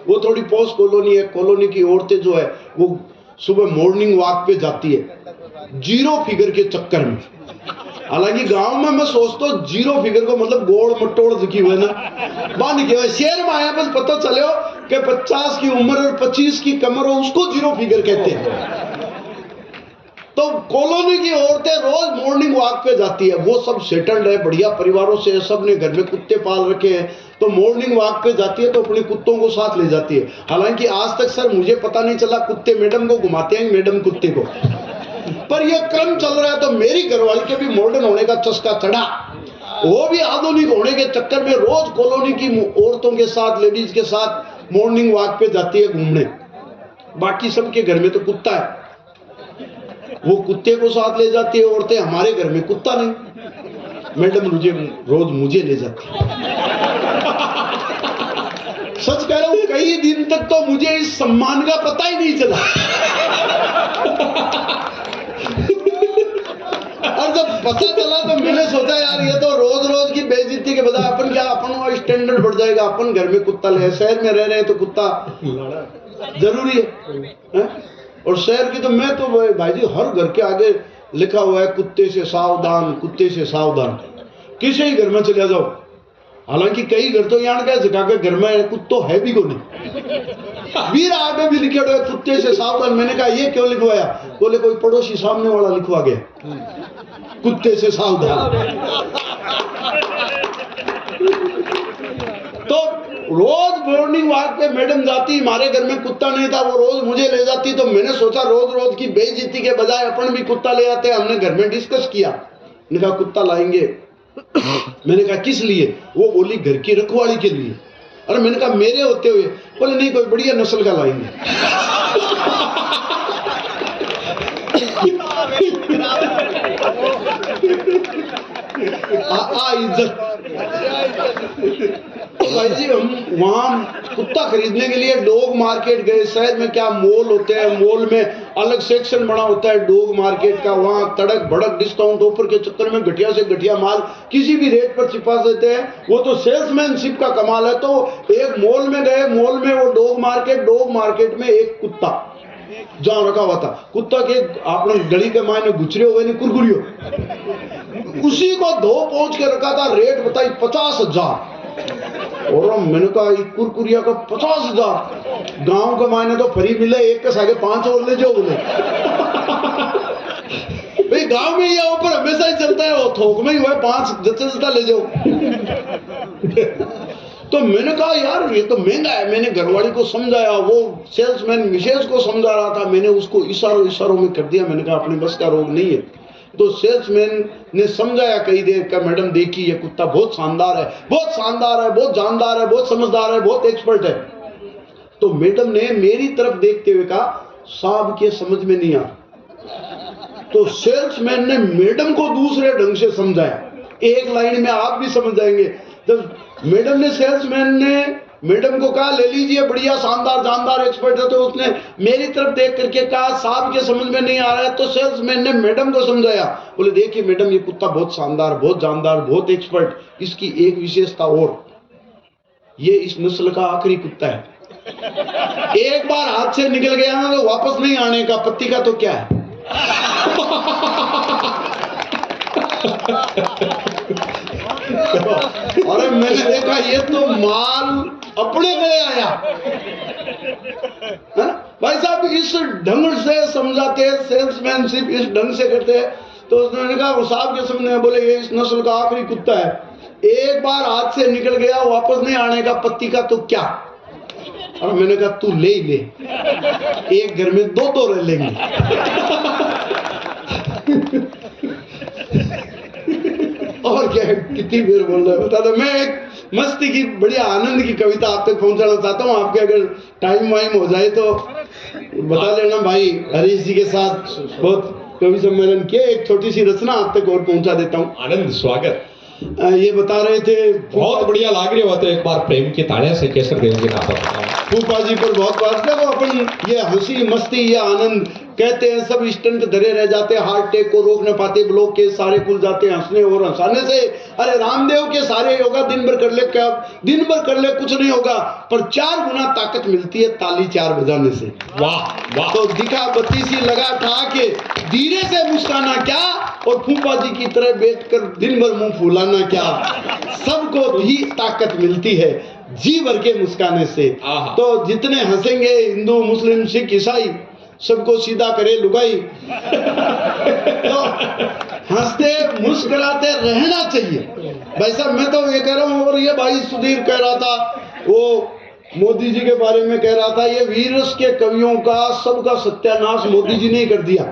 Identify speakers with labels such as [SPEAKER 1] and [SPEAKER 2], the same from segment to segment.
[SPEAKER 1] वो थोड़ी post colony है, कॉलोनी की औरतें जो है वो सुबह मॉर्निंग वॉक पे जाती है 0 फिगर के चक्कर में। हालांकि गांव में मैं सोचता हूँ 0 फिगर को मतलब गोड़ मटोड़ दिखी हुए ना बांध के शहर में आया बस पता चले हो कि 50 की उम्र और 25 की कमर हो उसको 0 फिगर कहते हैं। तो कॉलोनी की औरतें रोज मॉर्निंग वॉक पे जाती है, वो सब सेटल्ड है, बढ़िया परिवारों से, सब ने घर में कुत्ते पाल रखे हैं, तो मॉर्निंग वॉक पे जाती है तो अपने कुत्तों को साथ ले जाती है। हालांकि आज तक सर मुझे पता नहीं चला कुत्ते मैडम को घुमाते हैं मैडम कुत्ते को, पर यह क्रम चल रहा है। तो मेरी घरवाली के भी मॉडर्न होने का चस्का चढ़ा, वो भी आधुनिक होने के चक्कर में रोज कॉलोनी की औरतों के साथ, लेडीज के साथ मॉर्निंग वॉक पे जाती है घूमने। बाकी सबके घर में तो कुत्ता है, वो कुत्ते को साथ ले जाती है औरतें, हमारे घर में कुत्ता नहीं, मैडम मुझे रोज मुझे ले जाती है। सच कह रहा हूं कई दिन तक तो मुझे इस सम्मान का पता ही नहीं चला। और जब पता चला तो मैंने सोचा यार ये तो रोज रोज की बेइज्जती के बजाय अपन क्या, अपन स्टैंडर्ड बढ़ जाएगा, अपन घर में कुत्ता ले, शहर में रह रहे हैं तो कुत्ता जरूरी है? और शहर की तो मैं तो भाई जी हर घर के आगे लिखा हुआ है कुत्ते से सावधान, कुत्ते से सावधान, किसी ही घर में चले जाओ। हालांकि कई घर तो यहाँ का झका के घर में कुत्तो है भी को नहीं, वीर आगे भी लिखे हुए कुत्ते से सावधान। मैंने कहा ये क्यों लिखवाया? बोले कोई पड़ोसी सामने वाला लिखवा गया कुत्ते से सावधान। तो रोज मॉर्निंग वॉक पे मैडम जाती, हमारे घर में कुत्ता नहीं था, वो रोज मुझे ले जाती। तो मैंने सोचा रोज रोज की बेइज्जती के बजाय अपन भी कुत्ता ले आते। हमने घर में डिस्कस किया, मैंने कहा कुत्ता लाएंगे। मैंने कहा किस लिए? वो बोली घर की रखवाली के लिए। अरे मैंने कहा मेरे होते हुए? बोले नहीं कोई बढ़िया नस्ल का लाएंगे। इज्जत। भाई जी हम वहां कुत्ता खरीदने के लिए डॉग मार्केट गए। शहर में क्या मॉल होते हैं, मॉल में अलग सेक्शन बना होता है डॉग मार्केट का, वहां तड़क भड़क डिस्काउंट ऑफर के चक्कर में घटिया से घटिया माल किसी भी रेट पर छिपा देते हैं। वो तो सेल्समैनशिप का कमाल है। तो एक मॉल में गए, मॉल में वो डॉग मार्केट में एक कुत्ता जहां रखा हुआ था, कुत्ता के आपने गली के मायने गुचरे हुए नहीं कुरकुरियो, उसी को धो पहुंच के रखा था। रेट बताई 50,000। और मैंने कहा कुरकुरिया का 50,000, गांव के मायने तो फ्री मिले, एक के सागे 5 और ले जाओ बोले। भाई गांव में ये ऑफर हमेशा ही चलता है, वो थोक में ही हुआ 5 जता ले जाओ। तो मैंने कहा यार ये तो महंगा है। मैंने घरवाली को समझाया, वो सेल्समैन मिसेज को समझा रहा था, मैंने उसको इशारों में कर दिया। मैंने कहा अपने बस का रोग नहीं है। तो सेल्समैन ने समझाया कई देर का, मैडम देखिए ये कुत्ता बहुत शानदार है, बहुत शानदार है, बहुत जानदार है, बहुत समझदार है, बहुत एक्सपर्ट है। तो मैडम ने मेरी तरफ देखते हुए कहा साहब के समझ में नहीं आ। तो सेल्समैन ने मैडम को दूसरे ढंग से समझाया, एक लाइन में आप भी समझ जाएंगे। जब मैडम ने, सेल्समैन ने मैडम को कहा ले लीजिए बढ़िया शानदार जानदार एक्सपर्ट है, तो उसने मेरी तरफ देख करके कहा साहब के समझ में नहीं आ रहा है। तो सेल्समैन ने मैडम को समझाया, बोले देखिए मैडम ये कुत्ता बहुत शानदार, बहुत जानदार, बहुत एक्सपर्ट, इसकी एक विशेषता और, ये इस नस्ल का आखिरी कुत्ता है। एक बार हाथ से निकल गया ना तो वापस नहीं आने का, पत्ती का तो क्या है। अरे मैंने देखा ये तो माल अपने गले आया। भाई साहब इस ढंग से समझाते हैं, सेल्समैनशिप इस ढंग से करते हैं। तो उसने कहा साहब के सामने, बोले ये इस नस्ल का आखिरी कुत्ता है, एक बार हाथ से निकल गया वापस नहीं आने का, पत्ती का तो क्या। और मैंने कहा तू ले ही ले, एक घर में 2 रह लेंगे। और क्या कितनी देर बोल रहा है बता दो। मैं एक मस्ती की बढ़िया आनंद की कविता आप तक पहुंचाना चाहता हूँ, आपके अगर टाइम वाइम हो जाए तो बता देना। भाई हरीश जी के साथ बहुत कवि सम्मेलन किए, एक छोटी सी रचना आप तक और पहुंचा देता हूँ।
[SPEAKER 2] आनंद स्वागत।
[SPEAKER 1] ये बता रहे थे
[SPEAKER 2] बहुत बढ़िया लाग रही हो, तो एक बार प्रेम की तालियां से केसर देव जी का फूफा
[SPEAKER 1] जी पर बहुत बात है। वो अपन ये हंसी मस्ती, ये आनंद कहते हैं सब स्टंट धरे रह जाते, हार्ट अटैक को रोक न पाते, ब्लॉक के सारे खुल जाते हंसने और हंसाने से। अरे रामदेव के सारे योगा दिन भर कर ले, क्या दिन भर कर ले कुछ नहीं होगा, पर 4 गुना ताकत मिलती है ताली 4 बजाने से।
[SPEAKER 2] वाह वाह।
[SPEAKER 1] तो दिखा बत्ती सी लगा ठा के धीरे से मुस्काना क्या, और फूफा जी की तरह बैठकर दिन भर मुंह फुलाना क्या। सबको ही ताकत मिलती है जी भर के मुस्काने से। तो जितने हंसेंगे हिंदू मुस्लिम सिख ईसाई, सबको सीधा करे लुगाई। तो हंसते मुस्कुराते रहना चाहिए भाई साहब। मैं तो ये कह रहा हूँ, और ये भाई सुधीर कह रहा था, वो मोदी जी के बारे में कह रहा था, ये वीरस के कवियों का सबका सत्यानाश मोदी जी ने ही कर दिया।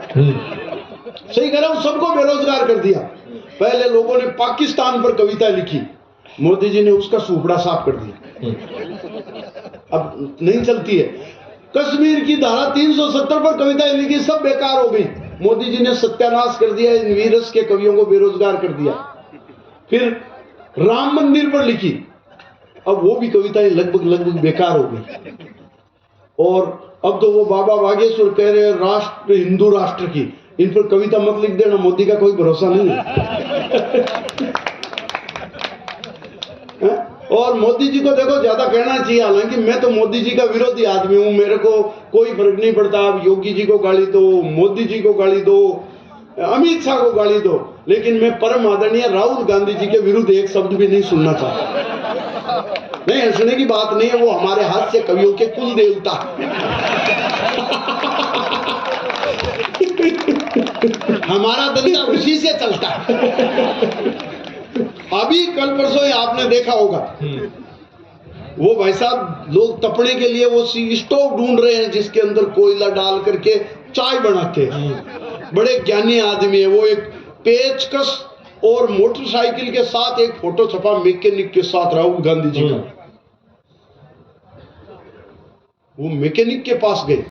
[SPEAKER 1] सही कह रहा हूँ, सबको बेरोजगार कर दिया। पहले लोगों ने पाकिस्तान पर कविता लिखी, मोदी जी ने उसका सूपड़ा साफ कर दिया, अब नहीं चलती है। कश्मीर की धारा 370 पर कविताएं लिखी, सब बेकार हो गई, मोदी जी ने सत्यानाश कर दिया, इन वीरस के कवियों को बेरोजगार कर दिया। फिर राम मंदिर पर लिखी, अब वो भी कविताएं लगभग बेकार हो गई। और अब तो वो बाबा बागेश्वर कह रहे हैं राष्ट्र हिंदू राष्ट्र की, इन पर कविता मत लिख देना, मोदी का कोई भरोसा नहीं है। और मोदी जी को देखो ज्यादा कहना चाहिए, हालांकि मैं तो मोदी जी का विरोधी आदमी हूं, मेरे को कोई फर्क नहीं पड़ता। आप योगी जी को गाली दो, मोदी जी को गाली दो, अमित शाह को गाली दो, लेकिन मैं परम आदरणीय राहुल गांधी जी के विरुद्ध एक शब्द भी नहीं सुनना चाहता। नहीं, हंसने की बात नहीं है, वो हमारे हास्य कवियों के कुल देवता। हमारा धंधा उसी से चलता है। अभी कल परसों आपने देखा होगा, वो भाई साहब लोग तपने के लिए वो स्टोव ढूंढ रहे हैं जिसके अंदर कोयला डाल करके चाय बनाते हैं। बड़े ज्ञानी आदमी है वो, एक पेचकस और मोटरसाइकिल के साथ एक फोटो छपा मैकेनिक के साथ राहुल गांधी जी का। वो मैकेनिक के पास गए,